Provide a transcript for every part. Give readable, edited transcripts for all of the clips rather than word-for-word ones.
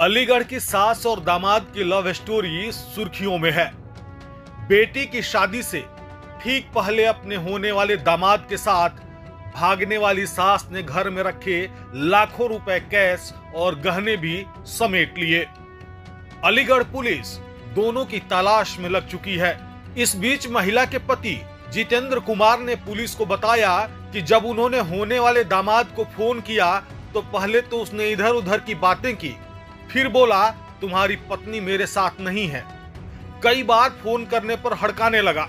अलीगढ़ की सास और दामाद की लव स्टोरी सुर्खियों में है। बेटी की शादी से ठीक पहले अपने होने वाले दामाद के साथ भागने वाली सास ने घर में रखे लाखों रुपए कैश और गहने भी समेट लिए। अलीगढ़ पुलिस दोनों की तलाश में लग चुकी है। इस बीच महिला के पति जितेंद्र कुमार ने पुलिस को बताया कि जब उन्होंने होने वाले दामाद को फोन किया तो पहले तो उसने इधर उधर की बातें की, फिर बोला तुम्हारी पत्नी मेरे साथ नहीं है। कई बार फोन करने पर हड़काने लगा।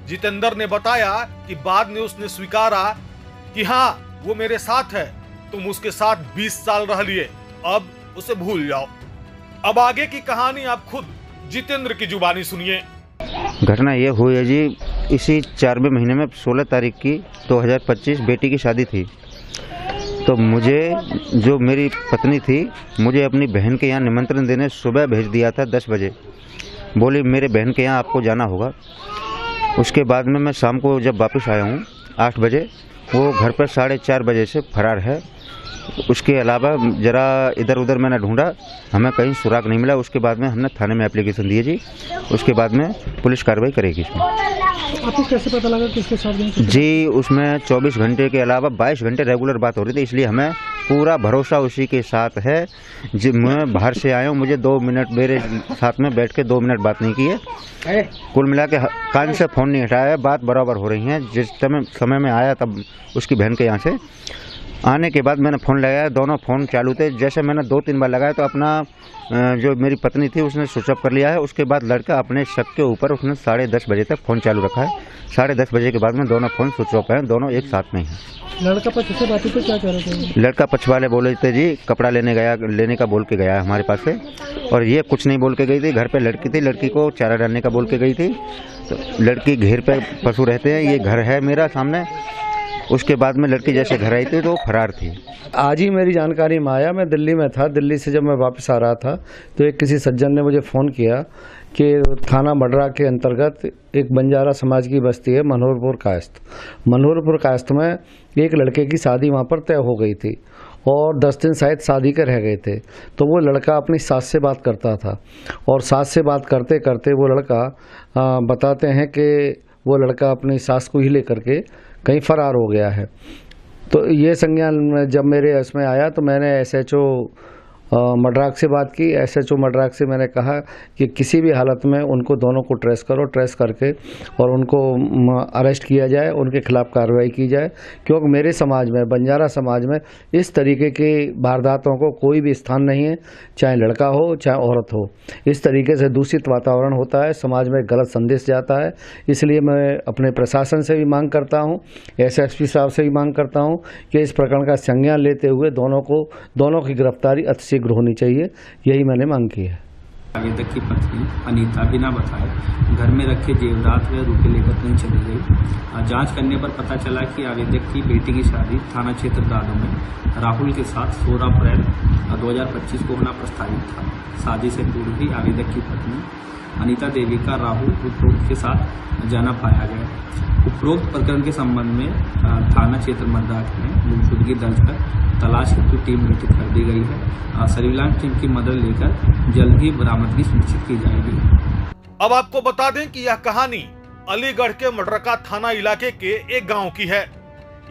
जितेंद्र ने बताया कि बाद में उसने स्वीकारा कि हाँ वो मेरे साथ है, तुम उसके साथ 20 साल रह लिए, अब उसे भूल जाओ। अब आगे की कहानी आप खुद जितेंद्र की जुबानी सुनिए। घटना ये हुई है जी, इसी 4वें महीने में 16 तारीख की 2025 बेटी की शादी थी। तो मुझे जो मेरी पत्नी थी, मुझे अपनी बहन के यहाँ निमंत्रण देने सुबह भेज दिया था 10 बजे। बोली मेरे बहन के यहाँ आपको जाना होगा। उसके बाद में मैं शाम को जब वापस आया हूँ 8 बजे, वो घर पर 4:30 बजे से फरार है। उसके अलावा जरा इधर उधर मैंने ढूंढा, हमें कहीं सुराग नहीं मिला। उसके बाद में हमने थाने में एप्लीकेशन दिए जी। उसके बाद में पुलिस कार्रवाई करेगी इसमें। आपको कैसे पता लगा किसके साथ गई? जी उसमें 24 घंटे के अलावा 22 घंटे रेगुलर बात हो रही थी, इसलिए हमें पूरा भरोसा उसी के साथ है। जी मैं बाहर से आया हूँ, मुझे 2 मिनट मेरे साथ में बैठ के 2 मिनट बात नहीं की है। कुल मिला के कान से फ़ोन नहीं हटाया, बात बराबर हो रही है। जिस समय में आया तब उसकी बहन के यहाँ से आने के बाद मैंने फ़ोन लगाया, दोनों फ़ोन चालू थे। जैसे मैंने 2-3 बार लगाया तो अपना जो मेरी पत्नी थी उसने स्विच ऑफ कर लिया है। उसके बाद लड़का अपने शक के ऊपर उसने 10:30 बजे तक फ़ोन चालू रखा है। 10:30 बजे के बाद में दोनों फ़ोन स्विच ऑफ हैं, दोनों एक साथ में हैं। लड़का पक्ष से बातें तो क्या कह रहे थे? लड़का पक्ष वाले बोले थे जी कपड़ा लेने का बोल के गया है हमारे पास से, और ये कुछ नहीं बोल के गई थी। घर पे लड़की थी, लड़की को चारा डालने का बोल के गई थी। तो लड़की घेर पे पशु रहते हैं, ये घर है मेरा सामने। उसके बाद में लड़की जैसे घर आई थी तो फरार थी। आज ही मेरी जानकारी में आया, मैं दिल्ली में था। दिल्ली से जब मैं वापस आ रहा था तो एक किसी सज्जन ने मुझे फ़ोन किया कि थाना मडरा के अंतर्गत एक बंजारा समाज की बस्ती है मनोहरपुर कायस्थ। मनोहरपुर कायस्थ में एक लड़के की शादी वहाँ पर तय हो गई थी और 10 दिन शायद शादी के रह गए थे। तो वो लड़का अपनी सास से बात करता था और सास से बात करते करते वो लड़का बताते हैं कि वो लड़का अपनी सास को ही लेकर के कहीं फरार हो गया है। तो ये संज्ञान जब मेरे इसमें आया तो मैंने SHO मड्राक से बात की। SHO मड्राक से मैंने कहा कि किसी भी हालत में उनको दोनों को ट्रेस करो, ट्रेस करके और उनको अरेस्ट किया जाए, उनके खिलाफ कार्रवाई की जाए। क्योंकि मेरे समाज में, बंजारा समाज में इस तरीके की वारदातों को कोई भी स्थान नहीं है, चाहे लड़का हो चाहे औरत हो। इस तरीके से दूषित वातावरण होता है, समाज में गलत संदेश जाता है। इसलिए मैं अपने प्रशासन से भी मांग करता हूँ, SSP साहब से भी मांग करता हूँ कि इस प्रकरण का संज्ञान लेते हुए दोनों की गिरफ्तारी अतिशीघ्र होनी चाहिए। यही मैंने मांग की है। आवेदक की पत्नी अनीता बिना बताए घर में रखे जेवरात व रुपये लेकर कहीं चली गई। जांच करने पर पता चला कि आवेदक की बेटी की शादी थाना क्षेत्र दादो में राहुल के साथ 16 अप्रैल 2025 को होना प्रस्तावित था। शादी से पूर्व भी आवेदक की पत्नी अनीता देवी का राहुल उपरोक्त के साथ जाना पाया गया। उपरोक्त प्रकरण के संबंध में थाना क्षेत्र मड्राक में गुमशुदगी दर्ज कर तलाश हेतु टीम गठित कर दी गई है। सर्विलांस टीम की मदद लेकर जल्द ही बरामदगी सुनिश्चित की जाएगी। अब आपको बता दें कि यह कहानी अलीगढ़ के मडरका थाना इलाके के एक गांव की है।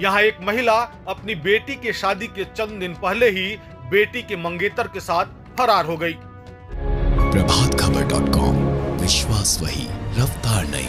यहाँ एक महिला अपनी बेटी के शादी के चंद दिन पहले ही बेटी के मंगेतर के साथ फरार हो गई। प्रभातखबर.com, विश्वास वही, रफ्तार नहीं।